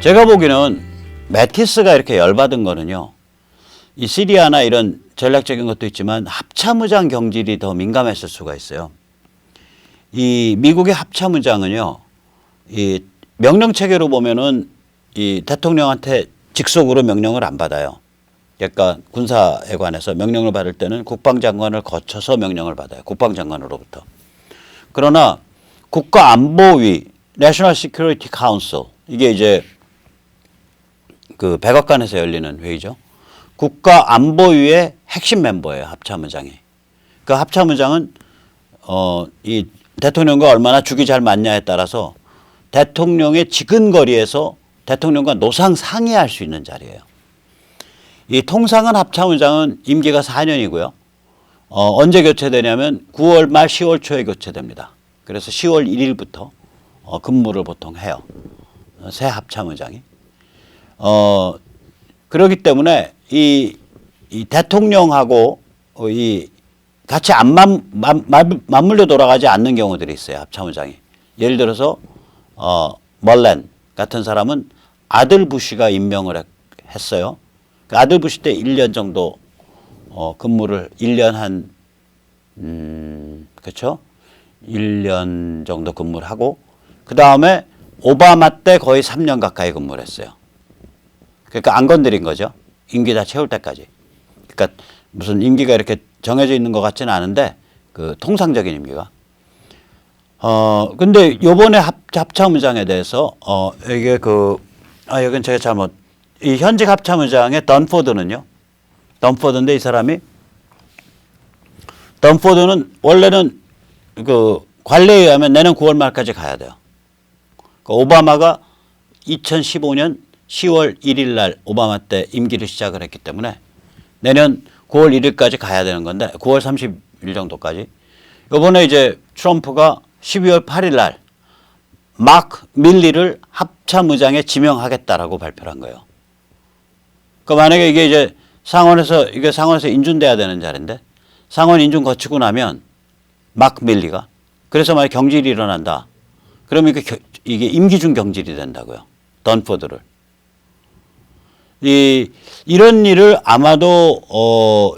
제가 보기에는 매티스가 이렇게 열받은 거는요, 이 시리아나 이런 전략적인 것도 있지만 합참의장 경질이 더 민감했을 수가 있어요. 이 미국의 합참의장은요, 이 명령 체계로 보면은 이 대통령한테 직속으로 명령을 안 받아요. 그러니까 군사에 관해서 명령을 받을 때는 국방장관을 거쳐서 명령을 받아요. 국방장관으로부터. 그러나 국가안보위 National Security Council, 이게 이제 그 백악관에서 열리는 회의죠. 국가안보위의 핵심 멤버예요, 합참의장이. 그 합참의장은 이 대통령과 얼마나 죽이 잘 맞냐에 따라서 대통령의 지근거리에서 대통령과 노상 상의할 수 있는 자리예요. 이 통상은 합참의장은 임기가 4년이고요. 언제 교체되냐면 9월 말 10월 초에 교체됩니다. 그래서 10월 1일부터 근무를 보통 해요. 새 합참의장이. 그렇기 때문에 이 대통령하고 같이 안 맞물려 돌아가지 않는 경우들이 있어요. 합참의장이. 예를 들어서 멀렌 같은 사람은 아들 부시가 임명을 했어요. 그 아들 부시 때 1년 정도 근무를 1년 그렇죠? 1년 정도 근무를 하고 그 다음에 오바마 때 거의 3년 가까이 근무를 했어요. 그러니까 안 건드린 거죠. 임기 다 채울 때까지. 그러니까 무슨 임기가 이렇게 정해져 있는 것 같지는 않은데 그 통상적인 임기가. 근데 요번에 합참의장에 대해서 이게 여긴 제가 잘못, 이 현직 합참의장의 던포드는요. 던포드인데 이 사람이 던포드는 원래는 그 관례에 의하면 내년 9월 말까지 가야 돼요. 그 오바마가 2015년 10월 1일 날 오바마 때 임기를 시작을 했기 때문에 내년 9월 1일까지 가야 되는 건데 9월 30일 정도까지. 요번에 이제 트럼프가 12월 8일 날 마크 밀리를 합참의장에 지명하겠다라고 발표를 한 거예요. 그 만약에 이게 이제 상원에서 인준돼야 되는 자리인데 상원 인준 거치고 나면 마크 밀리가 그래서 만약 경질이 일어난다. 그러면 이게 임기 중 경질이 된다고요. 던포드를. 이런 일을 아마도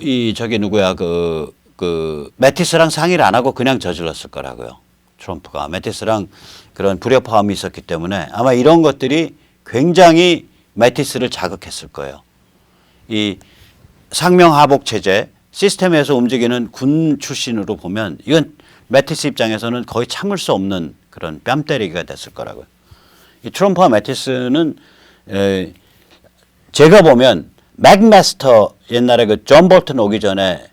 매티스랑 상의를 안 하고 그냥 저질렀을 거라고요. 트럼프가 매티스랑 그런 불협화음이 있었기 때문에 아마 이런 것들이 굉장히 매티스를 자극했을 거예요. 이 상명하복 체제 시스템에서 움직이는 군 출신으로 보면 이건 매티스 입장에서는 거의 참을 수 없는 그런 뺨 때리기가 됐을 거라고요. 이 트럼프와 매티스는 제가 보면 맥마스터 옛날에 그 존 볼튼 오기 전에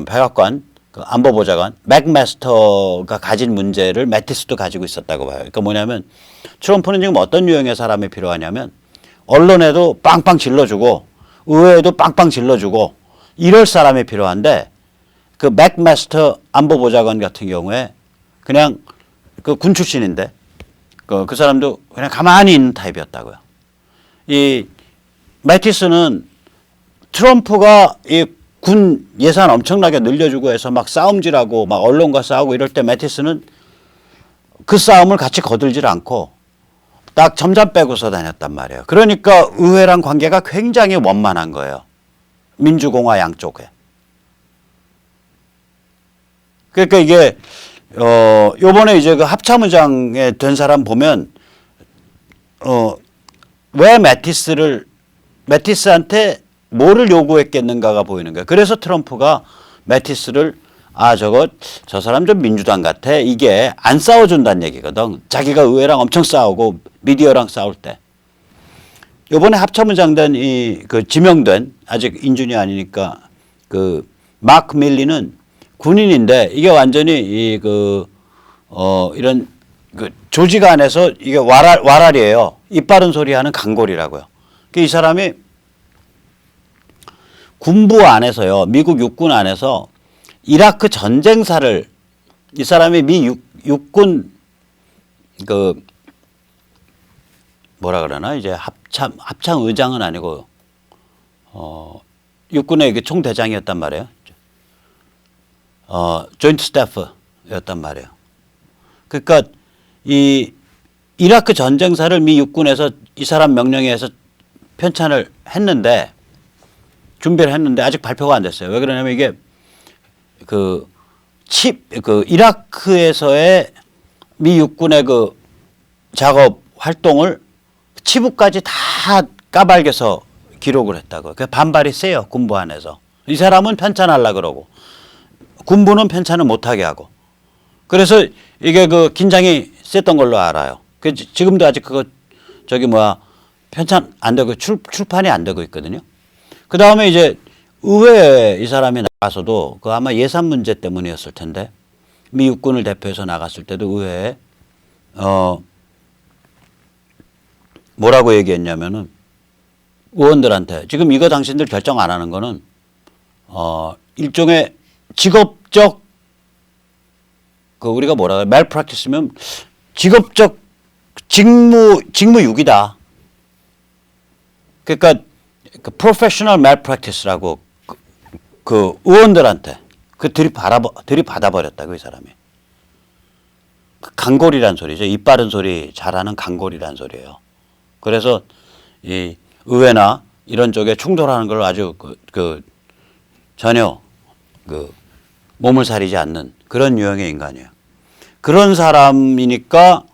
백악관 안보보좌관 맥마스터가 가진 문제를 매티스도 가지고 있었다고 봐요. 그러니까 뭐냐면 트럼프는 지금 어떤 유형의 사람이 필요하냐면 언론에도 빵빵 질러주고 의회에도 빵빵 질러주고 이럴 사람이 필요한데 그 맥마스터 안보보좌관 같은 경우에 그냥 그 군 출신인데 그 사람도 그냥 가만히 있는 타입이었다고요. 이 매티스는 트럼프가 이 군 예산 엄청나게 늘려주고 해서 막 싸움질하고 막 언론과 싸우고 이럴 때 매티스는 그 싸움을 같이 거들질 않고 딱 점점 빼고서 다녔단 말이에요. 그러니까 의회랑 관계가 굉장히 원만한 거예요. 민주공화 양쪽에. 그러니까 이게 요번에 이제 그 합참의장에 된 사람 보면 왜 매티스한테 뭐를 요구했겠는가가 보이는 거예요. 그래서 트럼프가 매티스를 저 사람 좀 민주당 같아. 이게 안 싸워준다는 얘기거든. 자기가 의회랑 엄청 싸우고 미디어랑 싸울 때. 요번에 합참의장 된 지명된 아직 인준이 아니니까 그 마크 밀리는 군인인데 이게 완전히 이런 조직 안에서 이게 와랄이에요. 입 바른 소리 하는 강골이라고요. 이 사람이 군부 안에서요, 미국 육군 안에서 이라크 전쟁사를 이 사람이 미 육군 뭐라 그러나 이제 합참 의장은 아니고 육군의 총대장이었단 말이에요. 조인트 스태프였단 말이에요. 그러니까 이 이라크 전쟁사를 미 육군에서 이 사람 명령에 의해서 편찬을 했는데 준비를 했는데 아직 발표가 안 됐어요. 왜 그러냐면 이게 그 이라크에서의 미 육군의 그 작업 활동을 치부까지 다 까발겨서 기록을 했다고. 그 반발이 세요. 군부 안에서. 이 사람은 편찬하려고 그러고 군부는 편찬을 못하게 하고. 그래서 이게 그 긴장이 셌던 걸로 알아요. 그 지금도 아직 그거 편찬 안 되고 출판이 안 되고 있거든요. 그 다음에 이제 의회에 이 사람이 나가서도 그 아마 예산 문제 때문이었을 텐데 미 육군을 대표해서 나갔을 때도 의회에 뭐라고 얘기했냐면은 의원들한테 지금 이거 당신들 결정 안 하는 거는 일종의 직업적 그 우리가 뭐라 그래 malpractice면 직업적 직무유기다. 그러니까 그 professional malpractice라고 그 의원들한테 들이받아 버렸다고 이 사람이. 강골이란 소리죠. 입 바른 소리 잘하는 강골이란 소리예요. 그래서 이 의회나 이런 쪽에 충돌하는 걸 아주 전혀 몸을 사리지 않는 그런 유형의 인간이에요. 그런 사람이니까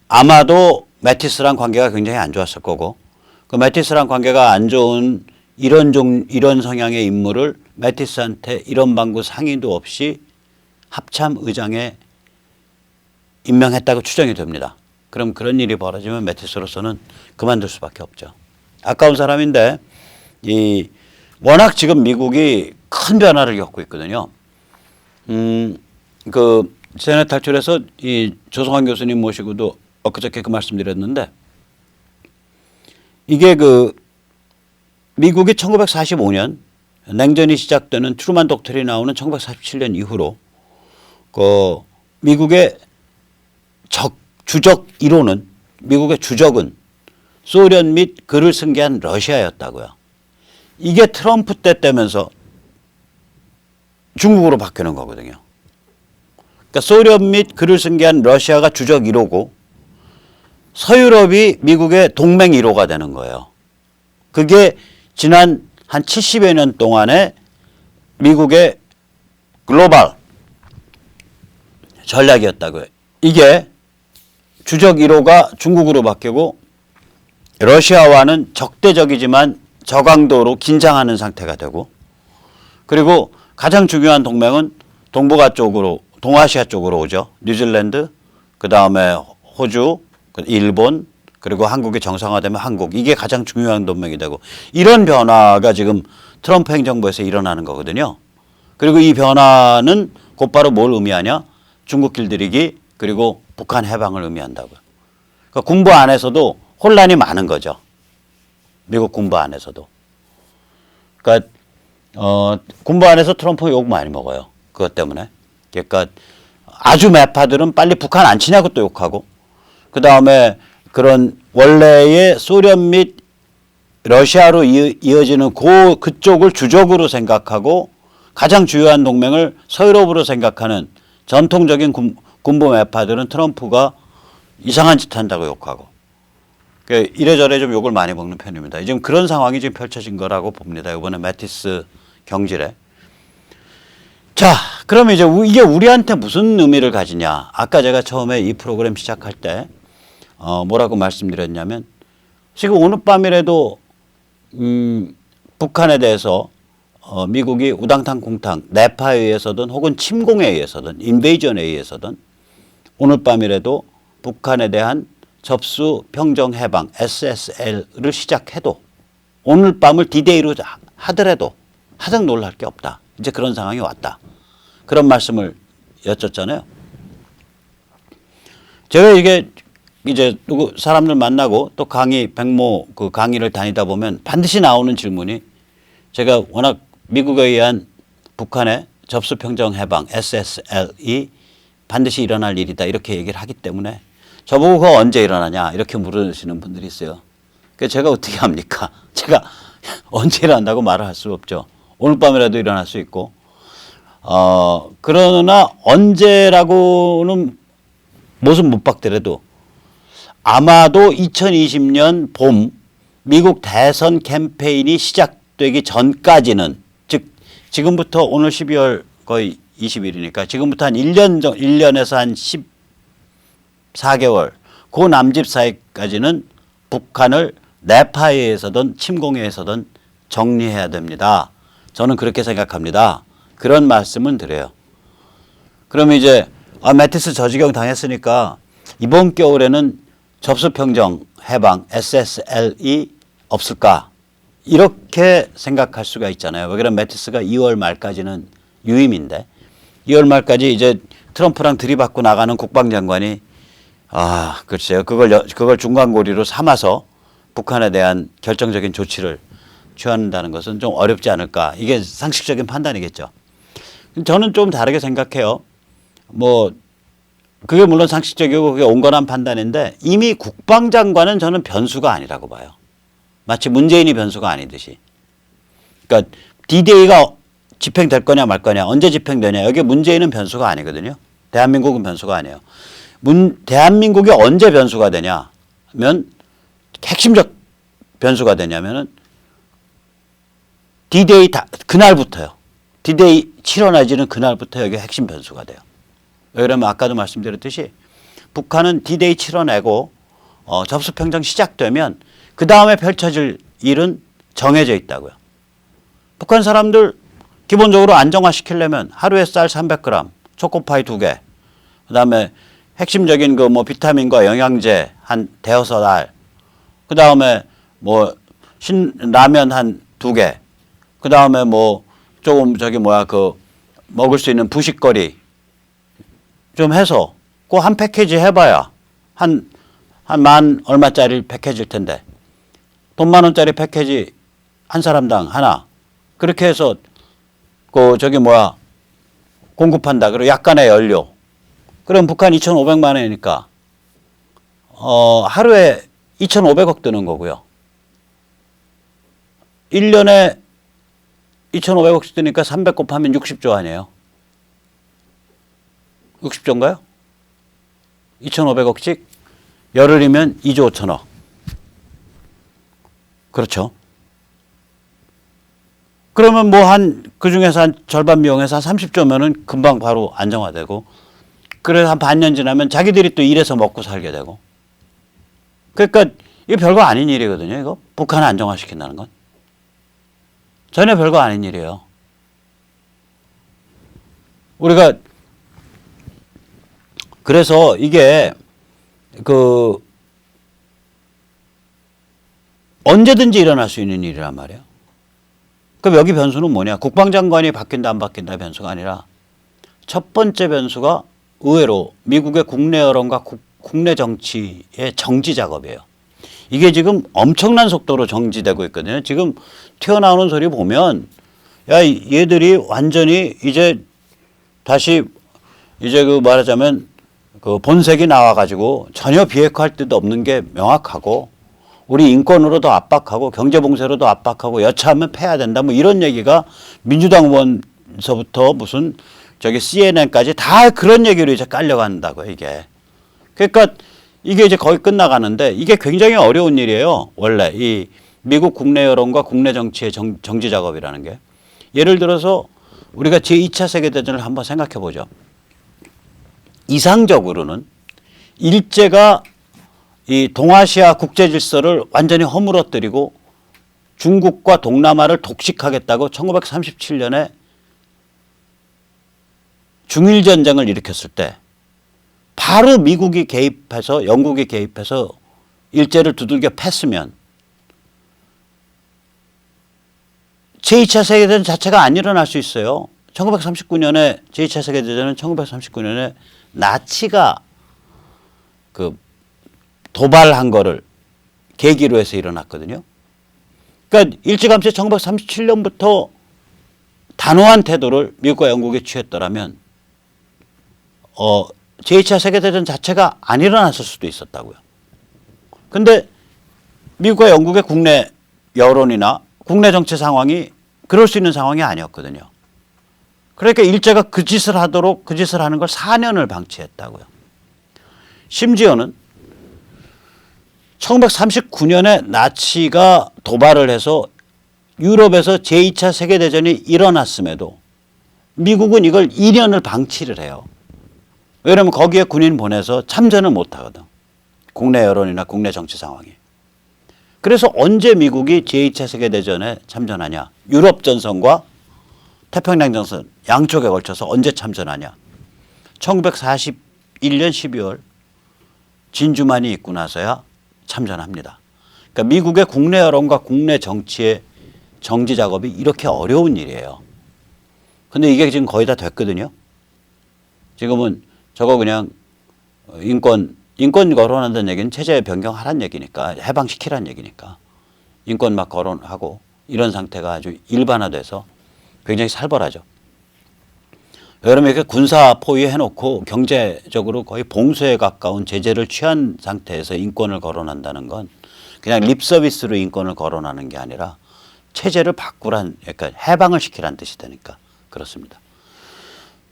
아마도 매티스랑 관계가 굉장히 안 좋았을 거고 그 매티스랑 관계가 안 좋은 이런 성향의 인물을 매티스한테 이런 방구 상의도 없이 합참 의장에 임명했다고 추정이 됩니다. 그럼 그런 일이 벌어지면 매티스로서는 그만둘 수밖에 없죠. 아까운 사람인데 워낙 지금 미국이 큰 변화를 겪고 있거든요. 그 세뇌 탈출해서 이 조성환 교수님 모시고도 엊그저께 그 말씀드렸는데 이게 그 미국이 1945년 냉전이 시작되는 트루만 독트린이 나오는 1947년 이후로 그 미국의 주적 1호는 미국의 주적은 소련 및 그를 승계한 러시아였다고요. 이게 트럼프 때 되면서 중국으로 바뀌는 거거든요. 그러니까 소련 및 그를 승계한 러시아가 주적 1호고 서유럽이 미국의 동맹 1호가 되는 거예요. 그게 지난 한 70여 년 동안의 미국의 글로벌 전략이었다고요. 이게 주적 1호가 중국으로 바뀌고 러시아와는 적대적이지만 저강도로 긴장하는 상태가 되고 그리고 가장 중요한 동맹은 동아시아 쪽으로 오죠. 뉴질랜드, 그 다음에 호주, 일본, 그리고 한국이 정상화되면 한국. 이게 가장 중요한 동맹이 되고 이런 변화가 지금 트럼프 행정부에서 일어나는 거거든요. 그리고 이 변화는 곧바로 뭘 의미하냐? 중국 길들이기 그리고 북한 해방을 의미한다고요. 그러니까 군부 안에서도 혼란이 많은 거죠. 미국 군부 안에서도. 그러니까 군부 안에서 트럼프 욕 많이 먹어요. 그것 때문에. 그러니까 아주 매파들은 빨리 북한 안 치냐고 또 욕하고 그 다음에 그런 원래의 소련 및 러시아로 이어지는 그쪽을 주적으로 생각하고 가장 주요한 동맹을 서유럽으로 생각하는 전통적인 군부 매파들은 트럼프가 이상한 짓 한다고 욕하고 그러니까 이래저래 좀 욕을 많이 먹는 편입니다. 지금 그런 상황이 지금 펼쳐진 거라고 봅니다. 이번에 매티스 경질에. 자, 그러면 이제 이게 우리한테 무슨 의미를 가지냐. 아까 제가 처음에 이 프로그램 시작할 때 뭐라고 말씀드렸냐면 지금 오늘 밤이라도 북한에 대해서 미국이 우당탕 콩탕 내파에 의해서든 혹은 침공에 의해서든 인베이전에 의해서든 오늘 밤이라도 북한에 대한 접수 평정 해방 SSL을 시작해도 오늘 밤을 디데이로 하더라도 하등 놀랄 게 없다. 이제 그런 상황이 왔다. 그런 말씀을 여쭸잖아요. 제가 이게 이제 누구 사람들 만나고 또 백모 그 강의를 다니다 보면 반드시 나오는 질문이 제가 워낙 미국에 의한 북한의 접수 평정 해방 SSL이 반드시 일어날 일이다 이렇게 얘기를 하기 때문에 저보고 그거 언제 일어나냐 이렇게 물으시는 분들이 있어요. 그래서 제가 어떻게 합니까? 제가 언제 일어난다고 말을 할 수 없죠. 오늘 밤이라도 일어날 수 있고 그러나 언제라고는 못못 박더라도 아마도 2020년 봄 미국 대선 캠페인이 시작되기 전까지는, 즉 지금부터 오늘 12월 거의 20일이니까 지금부터 한 1년에서 한 14개월 그 남짓 사이까지는 북한을 내파에 의해서든 침공에 의해서든 정리해야 됩니다. 저는 그렇게 생각합니다. 그런 말씀은 드려요. 그러면 이제 매티스 저지경 당했으니까 이번 겨울에는 접수평정 해방 SSL이 없을까? 이렇게 생각할 수가 있잖아요. 왜냐하면 매티스가 2월 말까지는 유임인데 2월 말까지 이제 트럼프랑 들이받고 나가는 국방장관이 글쎄요. 그걸 중간고리로 삼아서 북한에 대한 결정적인 조치를 취한다는 것은 좀 어렵지 않을까. 이게 상식적인 판단이겠죠. 저는 좀 다르게 생각해요. 그게 물론 상식적이고 그게 온건한 판단인데 이미 국방장관은 저는 변수가 아니라고 봐요. 마치 문재인이 변수가 아니듯이. 그러니까 D-Day가 집행될 거냐 말 거냐, 언제 집행되냐, 여기 문재인은 변수가 아니거든요. 대한민국은 변수가 아니에요. 대한민국이 언제 변수가 되냐면, 핵심적 변수가 되냐면은 D-Day 그날부터요. D-Day 치러내지는 그날부터 여기 핵심 변수가 돼요. 왜냐면 아까도 말씀드렸듯이 북한은 D-Day 치러내고 접수평정 시작되면 그 다음에 펼쳐질 일은 정해져 있다고요. 북한 사람들 기본적으로 안정화시키려면 하루에 쌀 300g, 초코파이 2개, 그 다음에 핵심적인 비타민과 영양제 한 대여섯 알, 그 다음에 라면 한 2개, 그 다음에 조금 먹을 수 있는 부식거리 좀 해서 그 한 패키지 해봐야 한 만 얼마짜리 패키지일 텐데 돈 10,000원짜리 패키지 한 사람당 하나 그렇게 해서 공급한다. 그리고 약간의 연료. 그럼 북한 2,500만 원이니까 하루에 2,500억 드는 거고요. 1년에 2,500억씩 드니까 300 곱하면 60조 아니에요? 60조인가요? 2,500억씩 열흘이면 2조 5천억. 그렇죠. 그러면 그중에서 한 절반 비용에서 한 30조면은 금방 바로 안정화되고, 그래서 한 반년 지나면 자기들이 또 일해서 먹고 살게 되고. 그러니까 이게 별거 아닌 일이거든요, 이거. 북한을 안정화시킨다는 건. 전혀 별거 아닌 일이에요. 우리가 그래서 이게 언제든지 일어날 수 있는 일이란 말이에요. 그럼 여기 변수는 뭐냐? 국방장관이 바뀐다 안 바뀐다 변수가 아니라 첫 번째 변수가 의외로 미국의 국내 여론과 국내 정치의 정지 작업이에요. 이게 지금 엄청난 속도로 정지되고 있거든요. 지금 튀어나오는 소리 보면 얘들이 완전히 이제 다시 이제 말하자면 본색이 나와가지고 전혀 비핵화할 데도 없는 게 명확하고, 우리 인권으로도 압박하고 경제봉쇄로도 압박하고 여차하면 패야 된다 이런 얘기가 민주당 의원서부터 무슨 CNN까지 다 그런 얘기로 이제 깔려간다고요, 이게. 그러니까 이게 이제 거의 끝나가는데 이게 굉장히 어려운 일이에요. 원래 이 미국 국내 여론과 국내 정치의 정지 작업이라는 게. 예를 들어서 우리가 제2차 세계대전을 한번 생각해 보죠. 이상적으로는 일제가 이 동아시아 국제 질서를 완전히 허물어뜨리고 중국과 동남아를 독식하겠다고 1937년에 중일전쟁을 일으켰을 때 바로 미국이 개입해서, 영국이 개입해서 일제를 두들겨 팼으면 제2차 세계대전 자체가 안 일어날 수 있어요. 1939년에 제2차 세계대전은 1939년에 나치가 도발한 거를 계기로 해서 일어났거든요. 그러니까 일제감세 1937년부터 단호한 태도를 미국과 영국이 취했더라면 제2차 세계대전 자체가 안 일어났을 수도 있었다고요. 근데 미국과 영국의 국내 여론이나 국내 정치 상황이 그럴 수 있는 상황이 아니었거든요. 그러니까 일제가 그 짓을 하는 걸 4년을 방치했다고요. 심지어는 1939년에 나치가 도발을 해서 유럽에서 제2차 세계대전이 일어났음에도 미국은 이걸 2년을 방치를 해요. 왜냐하면 거기에 군인 보내서 참전을 못하거든. 국내 여론이나 국내 정치 상황이. 그래서 언제 미국이 제2차 세계대전에 참전하냐. 유럽 전선과 태평양 전선 양쪽에 걸쳐서 언제 참전하냐. 1941년 12월 진주만이 있고 나서야 참전합니다. 그러니까 미국의 국내 여론과 국내 정치의 정지 작업이 이렇게 어려운 일이에요. 근데 이게 지금 거의 다 됐거든요. 지금은 저거 그냥 인권 거론한다는 얘기는 체제 변경하라는 얘기니까, 해방시키라는 얘기니까 인권 막 거론하고 이런 상태가 아주 일반화돼서 굉장히 살벌하죠. 여러분 이렇게 군사 포위해놓고 경제적으로 거의 봉쇄에 가까운 제재를 취한 상태에서 인권을 거론한다는 건 그냥 립 서비스로 인권을 거론하는 게 아니라 체제를 바꾸란, 그러니까 해방을 시키라는 뜻이 되니까 그렇습니다.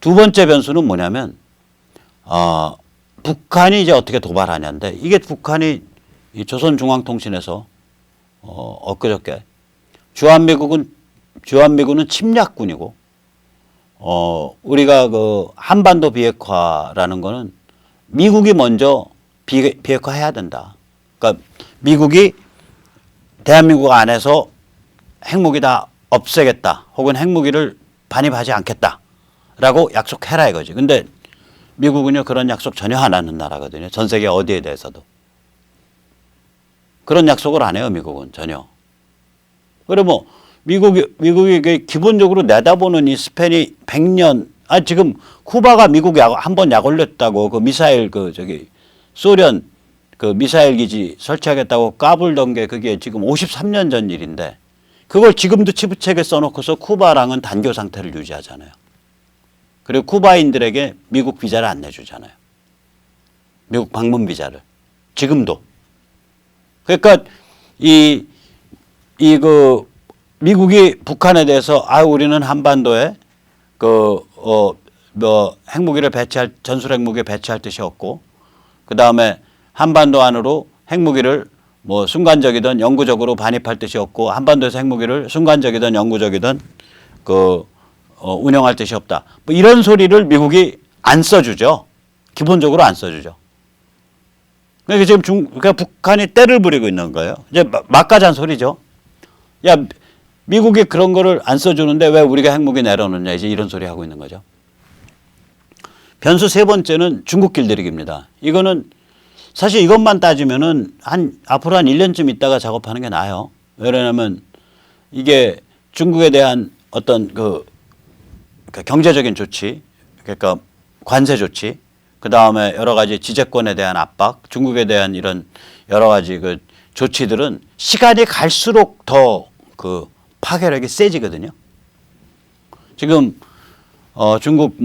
두 번째 변수는 뭐냐면 북한이 이제 어떻게 도발하냐인데, 이게 북한이 이 조선중앙통신에서 엊그저께 주한미군은 침략군이고 우리가 그 한반도 비핵화라는 거는 미국이 먼저 비핵화해야 된다. 그러니까 미국이 대한민국 안에서 핵무기 다 없애겠다, 혹은 핵무기를 반입하지 않겠다라고 약속해라 이거지. 근데 미국은요 그런 약속 전혀 안 하는 나라거든요. 전 세계 어디에 대해서도 그런 약속을 안 해요. 미국은 전혀. 그래 뭐 미국이 기본적으로 내다보는 이 스팬이 100년. 지금 쿠바가 미국 한 번 약 올렸다고 그 미사일 소련 그 미사일 기지 설치하겠다고 까불던 게 그게 지금 53년 전 일인데, 그걸 지금도 치부책에 써놓고서 쿠바랑은 단교 상태를 유지하잖아요. 그리고 쿠바인들에게 미국 비자를 안 내주잖아요. 미국 방문 비자를. 지금도. 그러니까 미국이 북한에 대해서 우리는 한반도에 핵무기를 전술 핵무기 배치할 뜻이 없고, 그 다음에 한반도 안으로 핵무기를 뭐 순간적이든 영구적으로 반입할 뜻이 없고, 한반도에서 핵무기를 순간적이든 영구적이든 운영할 뜻이 없다. 뭐 이런 소리를 미국이 안 써주죠. 기본적으로 안 써주죠. 그러니까 지금 그러니까 북한이 때를 부리고 있는 거예요. 이제 막가잔 소리죠. 야, 미국이 그런 거를 안 써주는데 왜 우리가 핵무기 내려놓냐, 이제 이런 소리 하고 있는 거죠. 변수 세 번째는 중국 길들이기입니다. 이거는 사실 이것만 따지면은 앞으로 한 1년쯤 있다가 작업하는 게 나아요. 왜냐하면 이게 중국에 대한 어떤 경제적인 조치, 그러니까 관세 조치, 그 다음에 여러 가지 지재권에 대한 압박, 중국에 대한 이런 여러 가지 조치들은 시간이 갈수록 더 파괴력이 세지거든요. 지금 중국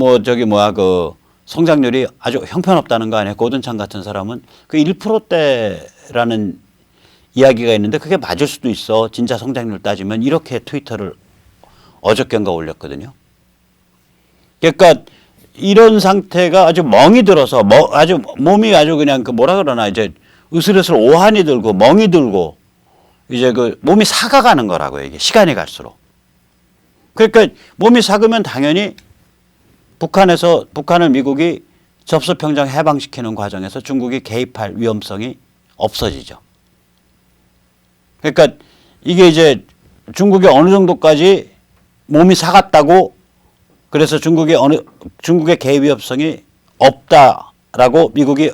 성장률이 아주 형편없다는 거 아니에요. 고든창 같은 사람은 그 1%대라는 이야기가 있는데 그게 맞을 수도 있어. 진짜 성장률 따지면, 이렇게 트위터를 어저께인가 올렸거든요. 그러니까 이런 상태가 아주 멍이 들어서 아주 몸이 아주 그냥 뭐라 그러나 이제 으슬으슬 오한이 들고 멍이 들고 이제 몸이 삭아가는 거라고요. 이게 시간이 갈수록. 그러니까 몸이 삭으면 당연히 북한을 미국이 접수평정 해방시키는 과정에서 중국이 개입할 위험성이 없어지죠. 그러니까 이게 이제 중국이 어느 정도까지 몸이 삭았다고, 그래서 중국의 개입 위험성이 없다라고 미국이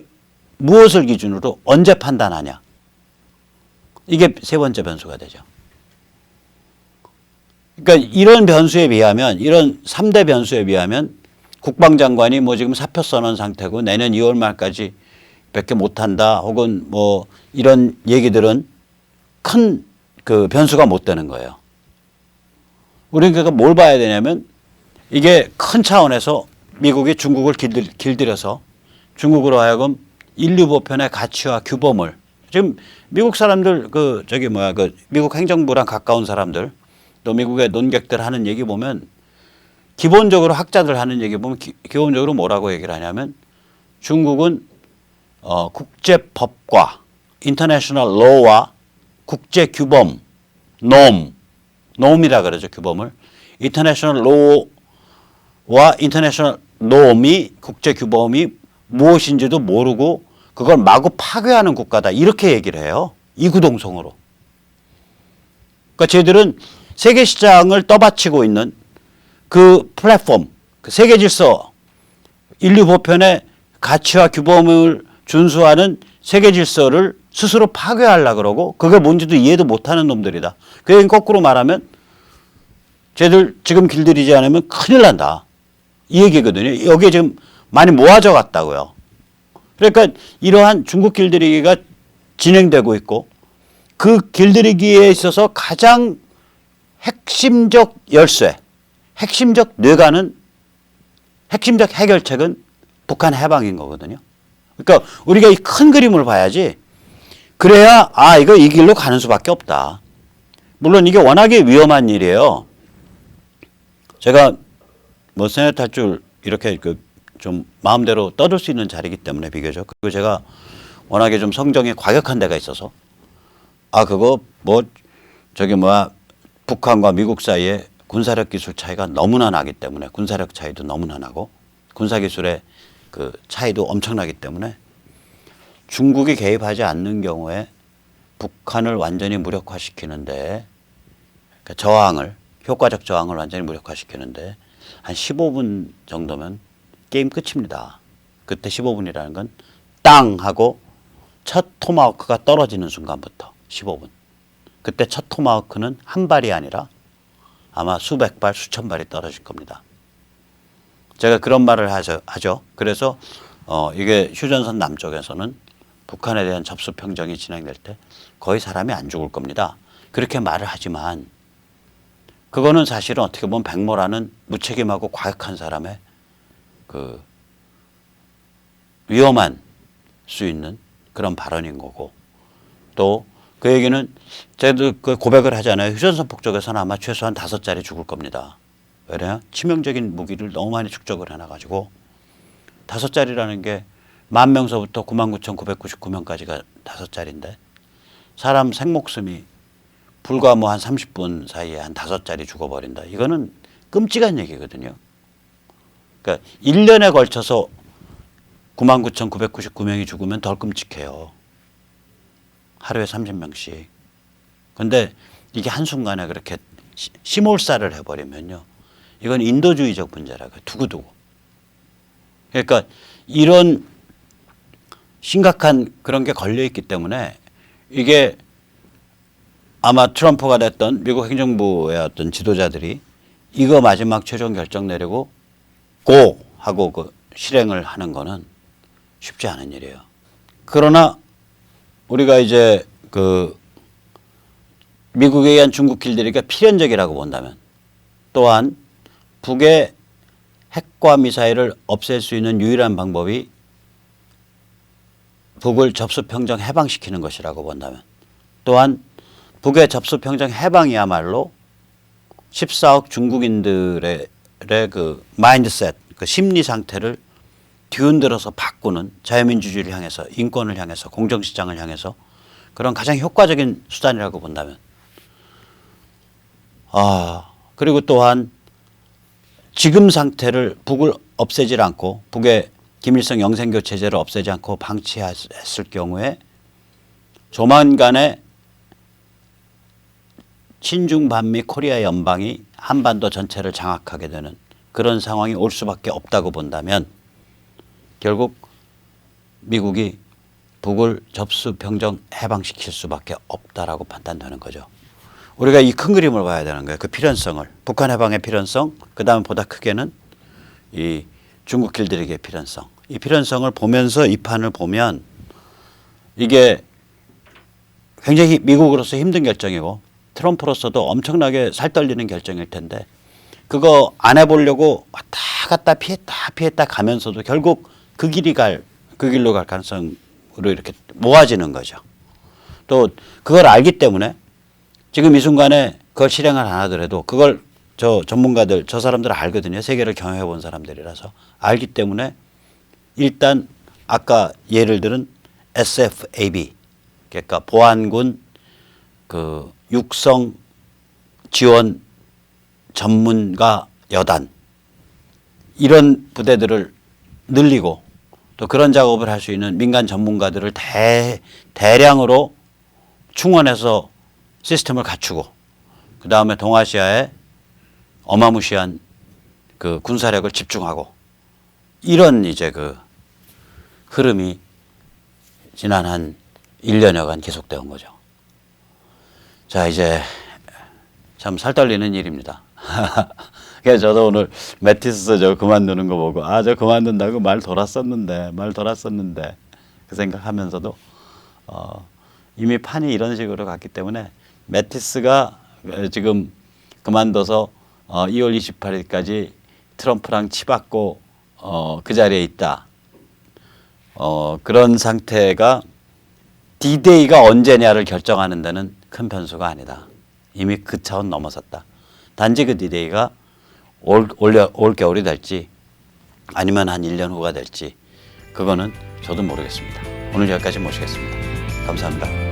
무엇을 기준으로 언제 판단하냐. 이게 세 번째 변수가 되죠. 그러니까 이런 변수에 비하면, 이런 3대 변수에 비하면 국방장관이 지금 사표 써놓은 상태고 내년 2월 말까지 밖에 못한다, 혹은 이런 얘기들은 큰 변수가 못 되는 거예요. 우리는 그러니까 뭘 봐야 되냐면, 이게 큰 차원에서 미국이 중국을 길들여서 중국으로 하여금 인류 보편의 가치와 규범을, 지금 미국 사람들 미국 행정부랑 가까운 사람들, 또 미국의 논객들 하는 얘기 보면, 기본적으로 학자들 하는 얘기 보면 기본적으로 뭐라고 얘기를 하냐면, 중국은 국제법과 인터내셔널 로와 국제 규범, 놈이라 그러죠. 규범을. 인터내셔널 로와 인터내셔널 놈이 국제 규범이 무엇인지도 모르고 그걸 마구 파괴하는 국가다. 이렇게 얘기를 해요. 이구동성으로. 그러니까 쟤들은 세계 시장을 떠받치고 있는 그 플랫폼, 그 세계 질서, 인류 보편의 가치와 규범을 준수하는 세계 질서를 스스로 파괴하려고 그러고 그게 뭔지도 이해도 못하는 놈들이다. 그러니까 거꾸로 말하면 쟤들 지금 길들이지 않으면 큰일 난다. 이 얘기거든요. 여기에 지금 많이 모아져 갔다고요. 그러니까 이러한 중국 길들이기가 진행되고 있고 그 길들이기에 있어서 가장 핵심적 열쇠, 핵심적 뇌관은 핵심적 해결책은 북한 해방인 거거든요. 그러니까 우리가 이 큰 그림을 봐야지 그래야 이거 이 길로 가는 수밖에 없다. 물론 이게 워낙에 위험한 일이에요. 제가 뭐 세네트 할 줄 이렇게 좀 마음대로 떠들 수 있는 자리이기 때문에 비교적 그리고 제가 워낙에 좀 성정이 과격한 데가 있어서 그거 뭐 북한과 미국 사이에 군사력 기술 차이가 너무나 나기 때문에 군사력 차이도 너무나 나고 군사기술의 그 차이도 엄청나기 때문에 중국이 개입하지 않는 경우에 북한을 완전히 무력화시키는데 그러니까 효과적 저항을 완전히 무력화시키는데 한 15분 정도면 게임 끝입니다. 그때 15분이라는 건 땅 하고 첫 토마호크가 떨어지는 순간부터 15분. 그때 첫 토마호크는 한 발이 아니라 아마 수백 발, 수천 발이 떨어질 겁니다. 제가 그런 말을 하죠. 그래서 이게 휴전선 남쪽에서는 북한에 대한 접수평정이 진행될 때 거의 사람이 안 죽을 겁니다. 그렇게 말을 하지만 그거는 사실은 어떻게 보면 백모라는 무책임하고 과격한 사람의 그 위험한 수 있는 그런 발언인 거고 또 그 얘기는 제가 그 고백을 하잖아요. 휴전선 북쪽에서는 아마 최소한 5자리 죽을 겁니다. 왜냐? 치명적인 무기를 너무 많이 축적을 해놔가지고 5자리라는 게 10,000명서부터 99,999명까지가 5자리인데 사람 생목숨이 불과 뭐 한 30분 사이에 한 5자리 죽어버린다. 이거는 끔찍한 얘기거든요. 그러니까 1년에 걸쳐서 99,999명이 죽으면 덜 끔찍해요. 하루에 30명씩. 근데 이게 한순간에 그렇게 심올살을 해버리면요. 이건 인도주의적 문제라고요. 두고두고. 그러니까 이런 심각한 그런 게 걸려있기 때문에 이게 아마 트럼프가 됐던 미국 행정부의 어떤 지도자들이 이거 마지막 최종 결정 내리고 고! 하고 그 실행을 하는 거는 쉽지 않은 일이에요. 그러나 우리가 이제 그 미국에 의한 중국 길들이기가 필연적이라고 본다면 또한 북의 핵과 미사일을 없앨 수 있는 유일한 방법이 북을 접수평정 해방시키는 것이라고 본다면 또한 북의 접수평정 해방이야말로 14억 중국인들의 그 마인드셋, 그 심리 상태를 뒤흔들어서 바꾸는 자유민주주의를 향해서 인권을 향해서 공정시장을 향해서 그런 가장 효과적인 수단이라고 본다면 그리고 또한 지금 상태를 북을 없애지 않고 북의 김일성 영생교 체제를 없애지 않고 방치했을 경우에 조만간에 친중 반미 코리아 연방이 한반도 전체를 장악하게 되는 그런 상황이 올 수밖에 없다고 본다면 결국 미국이 북을 접수평정 해방시킬 수밖에 없다라고 판단되는 거죠. 우리가 이 큰 그림을 봐야 되는 거예요. 그 필연성을. 북한 해방의 필연성, 그 다음에 보다 크게는 이 중국 길들이기의 필연성. 이 필연성을 보면서 이 판을 보면 이게 굉장히 미국으로서 힘든 결정이고 트럼프로서도 엄청나게 살떨리는 결정일 텐데 그거 안 해보려고 왔다 갔다 피했다 가면서도 결국 그 길로 갈 가능성으로 이렇게 모아지는 거죠. 또 그걸 알기 때문에 지금 이 순간에 그걸 실행을 안 하더라도 그걸 저 전문가들, 저 사람들 알거든요. 세계를 경영해 본 사람들이라서 알기 때문에 일단 아까 예를 들은 SFAB, 그러니까 보안군 그 육성 지원 전문가 여단 이런 부대들을 늘리고 또 그런 작업을 할 수 있는 민간 전문가들을 대량으로 충원해서 시스템을 갖추고 그 다음에 동아시아에 어마무시한 그 군사력을 집중하고 이런 이제 그 흐름이 지난 한 1년여간 계속되어 온 거죠. 자, 이제 참 살떨리는 일입니다. 그래서 저도 오늘 메티스 저 그만두는 거 보고 저 그만둔다고 말 돌았었는데 그 생각하면서도 이미 판이 이런 식으로 갔기 때문에 메티스가 지금 그만둬서 2월 28일까지 트럼프랑 치받고 그 자리에 있다. 그런 상태가 D-Day가 언제냐를 결정하는 데는 큰 변수가 아니다. 이미 그 차원 넘어섰다. 단지 그 D-Day가 올 겨울이 될지 아니면 한 1년 후가 될지 그거는 저도 모르겠습니다. 오늘 여기까지 모시겠습니다. 감사합니다.